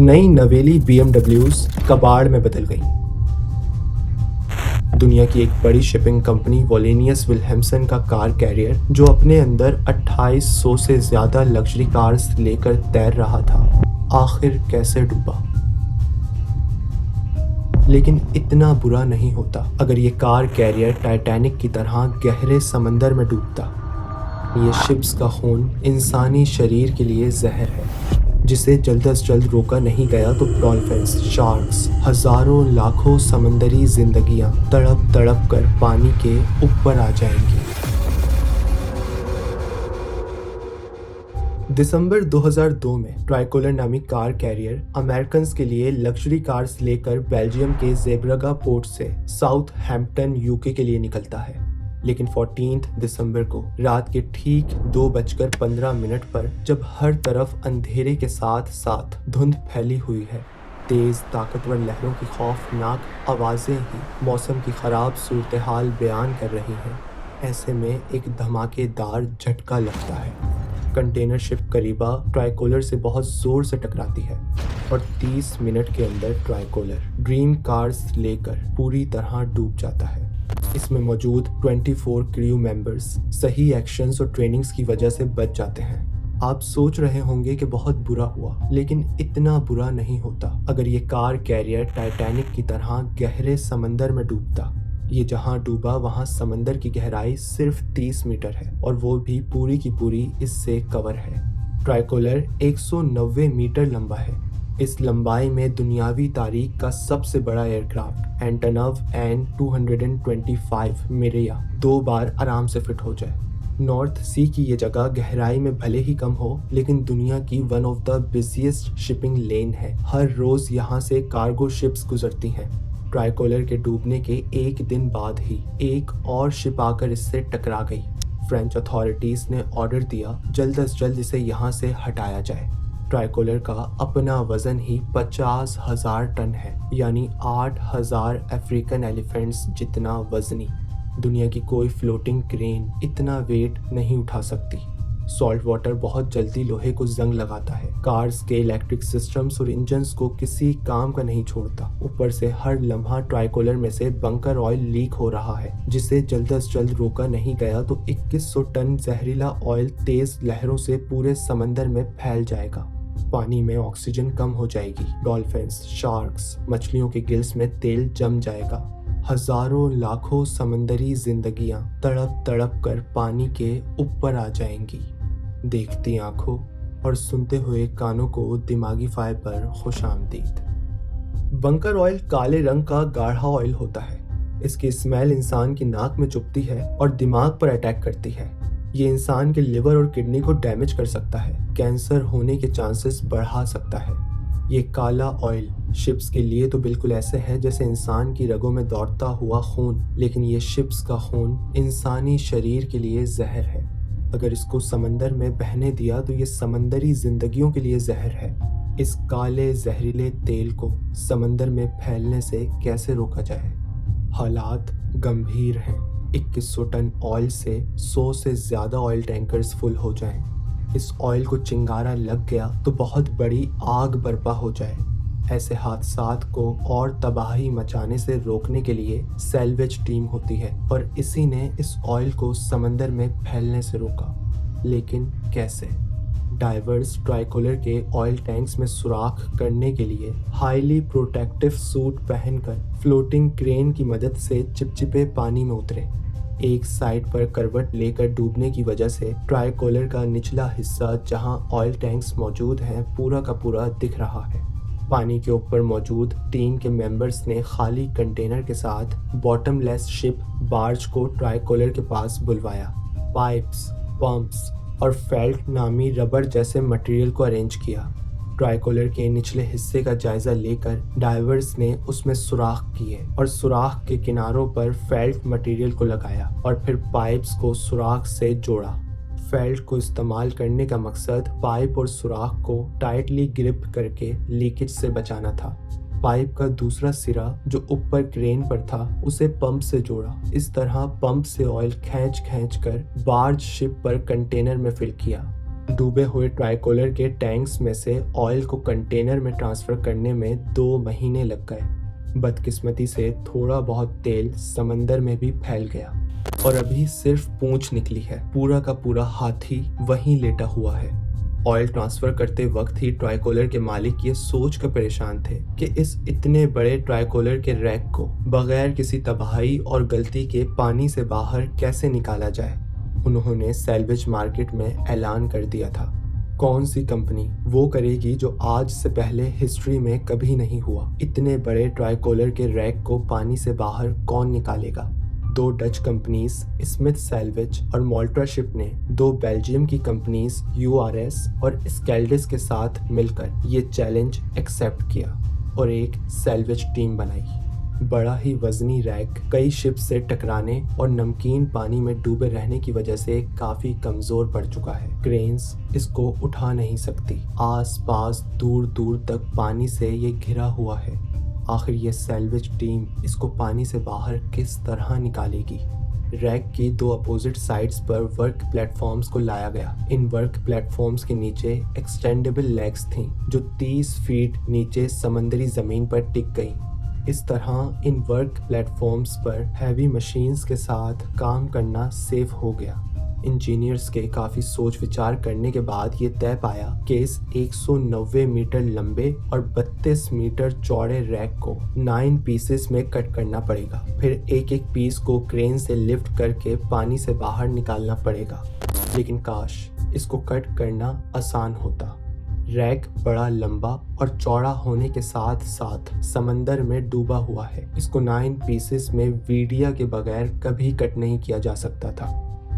नई नवेली BMWs कबाड़ में बदल गईं। दुनिया की एक बड़ी शिपिंग कंपनी वोलेनियस विल्हेम्सन का कार कैरियर, जो अपने अंदर 2800 से ज्यादा लग्जरी कार्स लेकर तैर रहा था, आखिर कैसे डूबा। लेकिन इतना बुरा नहीं होता अगर ये कार कैरियर टाइटैनिक की तरह गहरे समंदर में डूबता। ये शिप्स का खून इंसानी शरीर के लिए जहर है, जिसे जल्द से जल्द रोका नहीं गया तो डॉल्फिन्स, शार्क्स, हजारों लाखों समंदरी जिंदगियां तड़प तड़प कर पानी के ऊपर आ जाएंगी। दिसंबर 2002 में ट्राइकोलर नामी कार कैरियर अमेरिकन के लिए लग्जरी कार्स लेकर बेल्जियम के ज़ेब्रागा पोर्ट से साउथ हैम्पटन यूके के लिए निकलता है। लेकिन 14 दिसंबर को रात के ठीक 2:15 पर, जब हर तरफ अंधेरे के साथ साथ धुंध फैली हुई है, तेज ताकतवर लहरों की खौफनाक आवाज़ें ही मौसम की खराब सूरत हाल बयान कर रही हैं, ऐसे में एक धमाकेदार झटका लगता है। कंटेनर शिप करीबा ट्राइकोलर से बहुत जोर से टकराती है और 30 मिनट के अंदर ट्राइकोलर ड्रीम कार्स लेकर पूरी तरह डूब जाता है। इसमें मौजूद 24 क्रू मेंबर्स सही एक्शंस और ट्रेनिंग्स की वजह से बच जाते हैं। आप सोच रहे होंगे कि बहुत बुरा हुआ, लेकिन इतना बुरा नहीं होता अगर ये कार कैरियर टाइटैनिक की तरह गहरे समंदर में डूबता। ये जहां डूबा वहां समंदर की गहराई सिर्फ 30 मीटर है और वो भी पूरी की पूरी इससे कवर है। ट्राइकोलर 190 मीटर लंबा है। इस लंबाई में दुनियावी तारीख का सबसे बड़ा एयरक्राफ्ट एंटोनव An-225 मिरेया 2 बार आराम से फिट हो जाए। नॉर्थ सी की ये जगह गहराई में भले ही कम हो, लेकिन दुनिया की one of the busiest shipping लेन है। हर रोज यहाँ से कार्गो शिप्स गुजरती हैं। ट्राइकोलर के डूबने के एक दिन बाद ही एक और शिप आकर इससे टकरा गई। फ्रेंच अथॉरिटीज ने ऑर्डर दिया जल्द से जल्द इसे यहाँ से हटाया जाए। ट्राइकोलर का अपना वजन ही 50,000 टन है, यानी 8,000 अफ्रीकन एलिफेंट्स जितना वजनी। दुनिया की कोई फ्लोटिंग क्रेन इतना वेट नहीं उठा सकती। सॉल्ट वाटर बहुत जल्दी लोहे को जंग लगाता है। कार्स के इलेक्ट्रिक सिस्टम्स और इंजन्स को किसी काम का नहीं छोड़ता। ऊपर से हर लम्हा ट्राइकोलर में से बंकर ऑयल लीक हो रहा है, जिसे जल्द से जल्द रोका नहीं गया तो 2100 टन जहरीला ऑयल तेज लहरों से पूरे समंदर में फैल जाएगा। पानी में ऑक्सीजन कम हो जाएगी। डॉल्फिन्स, शार्क्स, मछलियों के गिल्स में तेल जम जाएगा। हजारों लाखों समंदरी जिंदगियां तड़प तड़प कर पानी के ऊपर आ जाएंगी। देखती आंखों और सुनते हुए कानों को दिमागी फाइबर खुशामदीद। बंकर ऑयल काले रंग का गाढ़ा ऑयल होता है। इसकी स्मेल इंसान की नाक में चुभती है और दिमाग पर अटैक करती है। ये इंसान के लिवर और किडनी को डैमेज कर सकता है, कैंसर होने के चांसेस बढ़ा सकता है। ये काला ऑयल शिप्स के लिए तो बिल्कुल ऐसे है जैसे इंसान की रगों में दौड़ता हुआ खून, लेकिन ये शिप्स का खून इंसानी शरीर के लिए जहर है। अगर इसको समंदर में बहने दिया तो ये समंदरी जिंदगियों के लिए जहर है। इस काले जहरीले तेल को समंदर में फैलने से कैसे रोका जाए? हालात गंभीर हैं। 2100 टन ऑयल से 100 से ज्यादा ऑयल टैंकर्स फुल हो जाएं। इस ऑयल को चिंगारा लग गया तो बहुत बड़ी आग बर्पा हो जाए। ऐसे हादसात को और तबाही मचाने से रोकने के लिए सैल्वेज टीम होती है और इसी ने इस ऑयल को समंदर में फैलने से रोका। लेकिन कैसे? डाइवर्स ट्राइकोलर के ऑयल टैंक्स में सुराख करने के लिए हाईली प्रोटेक्टिव सूट पहनकर फ्लोटिंग क्रेन की मदद से चिपचिपे पानी में उतरे। एक साइड पर करवट लेकर डूबने की वजह से ट्राइकोलर का निचला हिस्सा, जहां ऑयल टैंक्स मौजूद हैं, पूरा का पूरा दिख रहा है। पानी के ऊपर मौजूद टीम के मेंबर्स ने खाली कंटेनर के साथ बॉटमलेस शिप बार्ज को ट्राइकोलर के पास बुलवाया। पाइप्स, पंप्स और फेल्ट नामी रबर जैसे मटेरियल को अरेंज किया। ट्राइकोलर के निचले हिस्से का जायजा लेकर डाइवर्स ने उसमें सुराख किए और सुराख के किनारों पर फेल्ट मटेरियल को लगाया और फिर पाइप्स को सुराख से जोड़ा। फेल्ट को इस्तेमाल करने का मकसद पाइप और सुराख को टाइटली ग्रिप करके लीकेज से बचाना था। पाइप का दूसरा सिरा जो ऊपर क्रेन पर था उसे पंप से जोड़ा। इस तरह पंप से ऑयल खींच कर बार्ज शिप पर कंटेनर में फिल किया। डूबे हुए ट्राइकोलर के टैंक्स में से ऑयल को कंटेनर में ट्रांसफ़र करने में 2 महीने लग गए। बदकिस्मती से थोड़ा बहुत तेल समंदर में भी फैल गया और अभी सिर्फ पूंछ निकली है। पूरा का पूरा हाथी वहीं लेटा हुआ है। ऑयल ट्रांसफर करते वक्त ही ट्राइकोलर के मालिक ये सोच कर परेशान थे कि इस इतने बड़े ट्राइकोलर के रैक को बगैर किसी तबाही और गलती के पानी से बाहर कैसे निकाला जाए। उन्होंने सैल्वेज मार्केट में ऐलान कर दिया था। कौन सी कंपनी वो करेगी जो आज से पहले हिस्ट्री में कभी नहीं हुआ। इतने बड़े ट्राइकोलर के रैक को पानी से बाहर कौन निकालेगा। 2 डच कंपनीज स्मिथ सैल्वेज और मोल्ट्रा शिप ने 2 बेल्जियम की कंपनीज URS और स्केल्डिस के साथ मिलकर ये चैलेंज एक्सेप्ट किया और एक सैल्वेज टीम बनाई। बड़ा ही वजनी रैक कई शिप से टकराने और नमकीन पानी में डूबे रहने की वजह से काफी कमजोर पड़ चुका है। क्रेन्स इसको उठा नहीं सकती। आस पास दूर दूर तक पानी से ये घिरा हुआ है। आखिर ये सैल्वेज टीम इसको पानी से बाहर किस तरह निकालेगी। रैक की 2 अपोजिट साइड्स पर वर्क प्लेटफॉर्म्स को लाया गया। इन वर्क प्लेटफॉर्म्स के नीचे एक्सटेंडेबल लेग्स थीं जो 30 फीट नीचे समंदरी जमीन पर टिक गईं। इस तरह इन वर्क प्लेटफॉर्म्स पर हैवी मशीन्स के साथ काम करना सेफ हो गया। इंजीनियर्स के काफ़ी सोच विचार करने के बाद ये तय पाया कि इस 190 मीटर लंबे और 32 मीटर चौड़े रैक को 9 पीसेस में कट करना पड़ेगा। फिर एक एक पीस को क्रेन से लिफ्ट करके पानी से बाहर निकालना पड़ेगा। लेकिन काश इसको कट करना आसान होता। रैक बड़ा लंबा और चौड़ा होने के साथ साथ समंदर में डूबा हुआ है। इसको 9 पीसेस में वीडिया के बगैर कभी कट नहीं किया जा सकता था।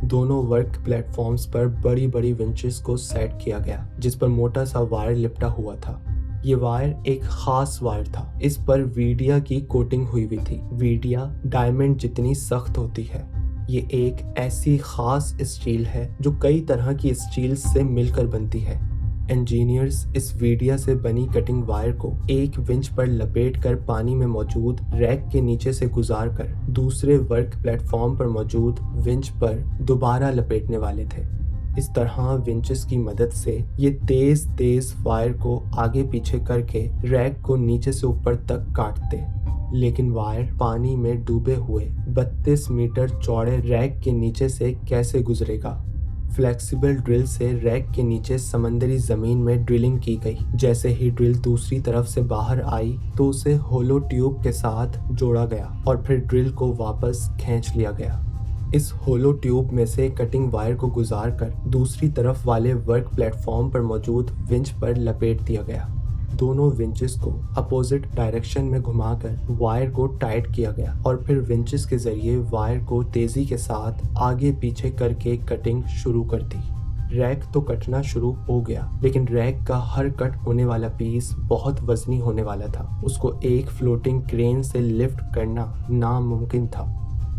दोनों वर्क प्लेटफॉर्म्स पर बड़ी बड़ी विंचेस को सेट किया गया जिस पर मोटा सा वायर लिपटा हुआ था। ये वायर एक खास वायर था। इस पर वीडिया की कोटिंग हुई थी। वीडिया डायमंड जितनी सख्त होती है। ये एक ऐसी खास स्टील है जो कई तरह की स्टील से मिलकर बनती है। इंजीनियर्स इस वीडिया से बनी कटिंग वायर को एक विंच पर लपेटकर पानी में मौजूद रैक के नीचे से गुजारकर दूसरे वर्क प्लेटफॉर्म पर मौजूद विंच पर दोबारा लपेटने वाले थे। इस तरह विंचेस की मदद से ये तेज तेज वायर को आगे पीछे करके रैक को नीचे से ऊपर तक काटते। लेकिन वायर पानी में डूबे हुए 32 मीटर चौड़े रैक के नीचे से कैसे गुजरेगा। फ्लेक्सिबल ड्रिल से रैक के नीचे समंदरी जमीन में ड्रिलिंग की गई। जैसे ही ड्रिल दूसरी तरफ से बाहर आई तो उसे होलो ट्यूब के साथ जोड़ा गया और फिर ड्रिल को वापस खींच लिया गया। इस होलो ट्यूब में से कटिंग वायर को गुजारकर दूसरी तरफ वाले वर्क प्लेटफॉर्म पर मौजूद विंच पर लपेट दिया गया। दोनों विंचेस को अपोजिट डायरेक्शन में घुमाकर वायर को टाइट किया गया और फिर विंचेस के जरिए वायर को तेजी के साथ आगे पीछे करके कटिंग शुरू कर दी। रैक तो कटना शुरू हो गया लेकिन रैक का हर कट होने वाला पीस बहुत वजनी होने वाला था। उसको एक फ्लोटिंग क्रेन से लिफ्ट करना नामुमकिन था।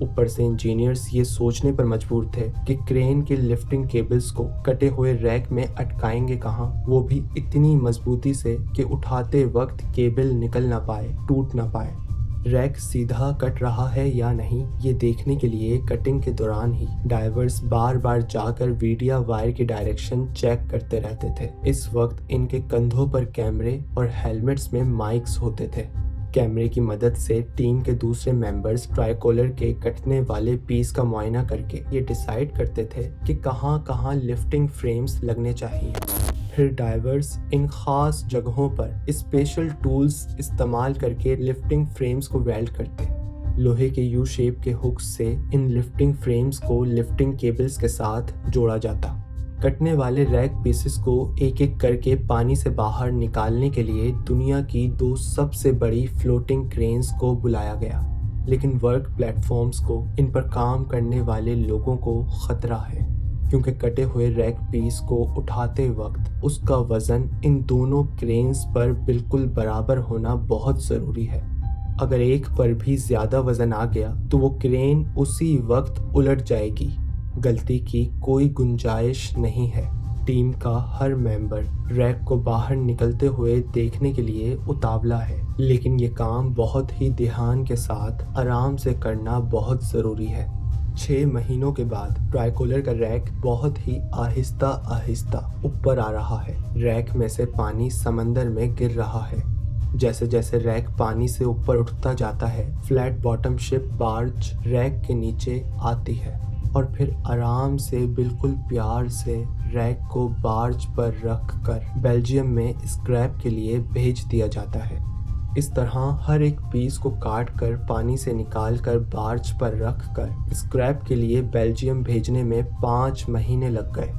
ऊपर से इंजीनियर्स ये सोचने पर मजबूर थे कि क्रेन के लिफ्टिंग केबल्स को कटे हुए रैक में अटकाएंगे कहाँ, वो भी इतनी मजबूती से कि उठाते वक्त केबल निकल ना पाए, टूट ना पाए। रैक सीधा कट रहा है या नहीं ये देखने के लिए कटिंग के दौरान ही डाइवर्स बार बार जाकर वीडिया वायर की डायरेक्शन चेक करते रहते थे। इस वक्त इनके कंधों पर कैमरे और हेलमेट्स में माइक्स होते थे। कैमरे की मदद से टीम के दूसरे मेंबर्स ट्राइकोलर के कटने वाले पीस का मुआयना करके ये डिसाइड करते थे कि कहाँ कहाँ लिफ्टिंग फ्रेम्स लगने चाहिए। फिर डाइवर्स इन खास जगहों पर स्पेशल टूल्स इस्तेमाल करके लिफ्टिंग फ्रेम्स को वेल्ड करते। लोहे के यू शेप के हुक्स से इन लिफ्टिंग फ्रेम्स को लिफ्टिंग केबल्स के साथ जोड़ा जाता। कटने वाले रैक पीसेस को एक एक करके पानी से बाहर निकालने के लिए दुनिया की 2 सबसे बड़ी फ्लोटिंग क्रेन्स को बुलाया गया। लेकिन वर्क प्लेटफॉर्म्स को इन पर काम करने वाले लोगों को खतरा है क्योंकि कटे हुए रैक पीस को उठाते वक्त उसका वजन इन दोनों क्रेन्स पर बिल्कुल बराबर होना बहुत ज़रूरी है। अगर एक पर भी ज़्यादा वजन आ गया तो वो क्रेन उसी वक्त उलट जाएगी। गलती की कोई गुंजाइश नहीं है। टीम का हर मेंबर रैक को बाहर निकलते हुए देखने के लिए उतावला है, लेकिन ये काम बहुत ही ध्यान के साथ आराम से करना बहुत ज़रूरी है। 6 महीनों के बाद ट्राइकोलर का रैक बहुत ही आहिस्ता आहिस्ता ऊपर आ रहा है। रैक में से पानी समंदर में गिर रहा है। जैसे जैसे रैक पानी से ऊपर उठता जाता है, flat bottom ship barge rack के नीचे आती है और फिर आराम से बिल्कुल प्यार से रैक को बार्ज पर रख कर बेल्जियम में स्क्रैप के लिए भेज दिया जाता है। इस तरह हर एक पीस को काट कर पानी से निकाल कर बार्ज पर रख कर स्क्रैप के लिए बेल्जियम भेजने में 5 महीने लग गए।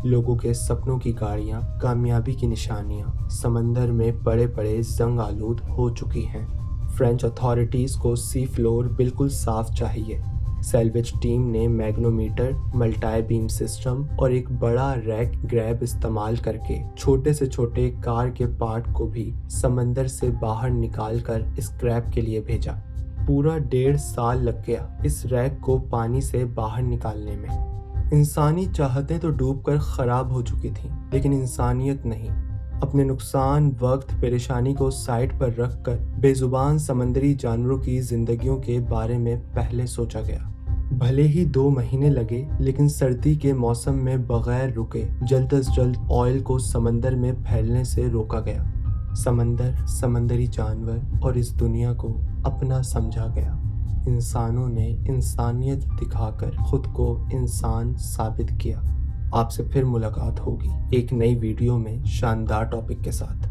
लोगों के सपनों की गाड़ियां, कामयाबी की निशानियां समंदर में पड़े पड़े जंग आलूद हो चुकी हैं। फ्रेंच अथॉरिटीज को सी फ्लोर बिल्कुल साफ चाहिए। सैल्वेज टीम ने मैग्नोमीटर, मल्टाई बीम सिस्टम और एक बड़ा रैक ग्रैब इस्तेमाल करके छोटे से छोटे कार के पार्ट को भी समंदर से बाहर निकाल कर स्क्रैप के लिए भेजा। पूरा 1.5 साल लग गया इस रैक को पानी से बाहर निकालने में। इंसानी चाहतें तो डूबकर खराब हो चुकी थी, लेकिन इंसानियत नहीं। अपने नुकसान, वक्त, परेशानी को साइड पर रखकर बेजुबान समंदरी जानवरों की जिंदगियों के बारे में पहले सोचा गया। भले ही 2 महीने लगे, लेकिन सर्दी के मौसम में बगैर रुके जल्द अज जल्द ऑयल को समंदर में फैलने से रोका गया। समंदर, समंदरी जानवर और इस दुनिया को अपना समझा गया। इंसानों ने इंसानियत दिखाकर खुद को इंसान साबित किया। आपसे फिर मुलाकात होगी एक नई वीडियो में शानदार टॉपिक के साथ।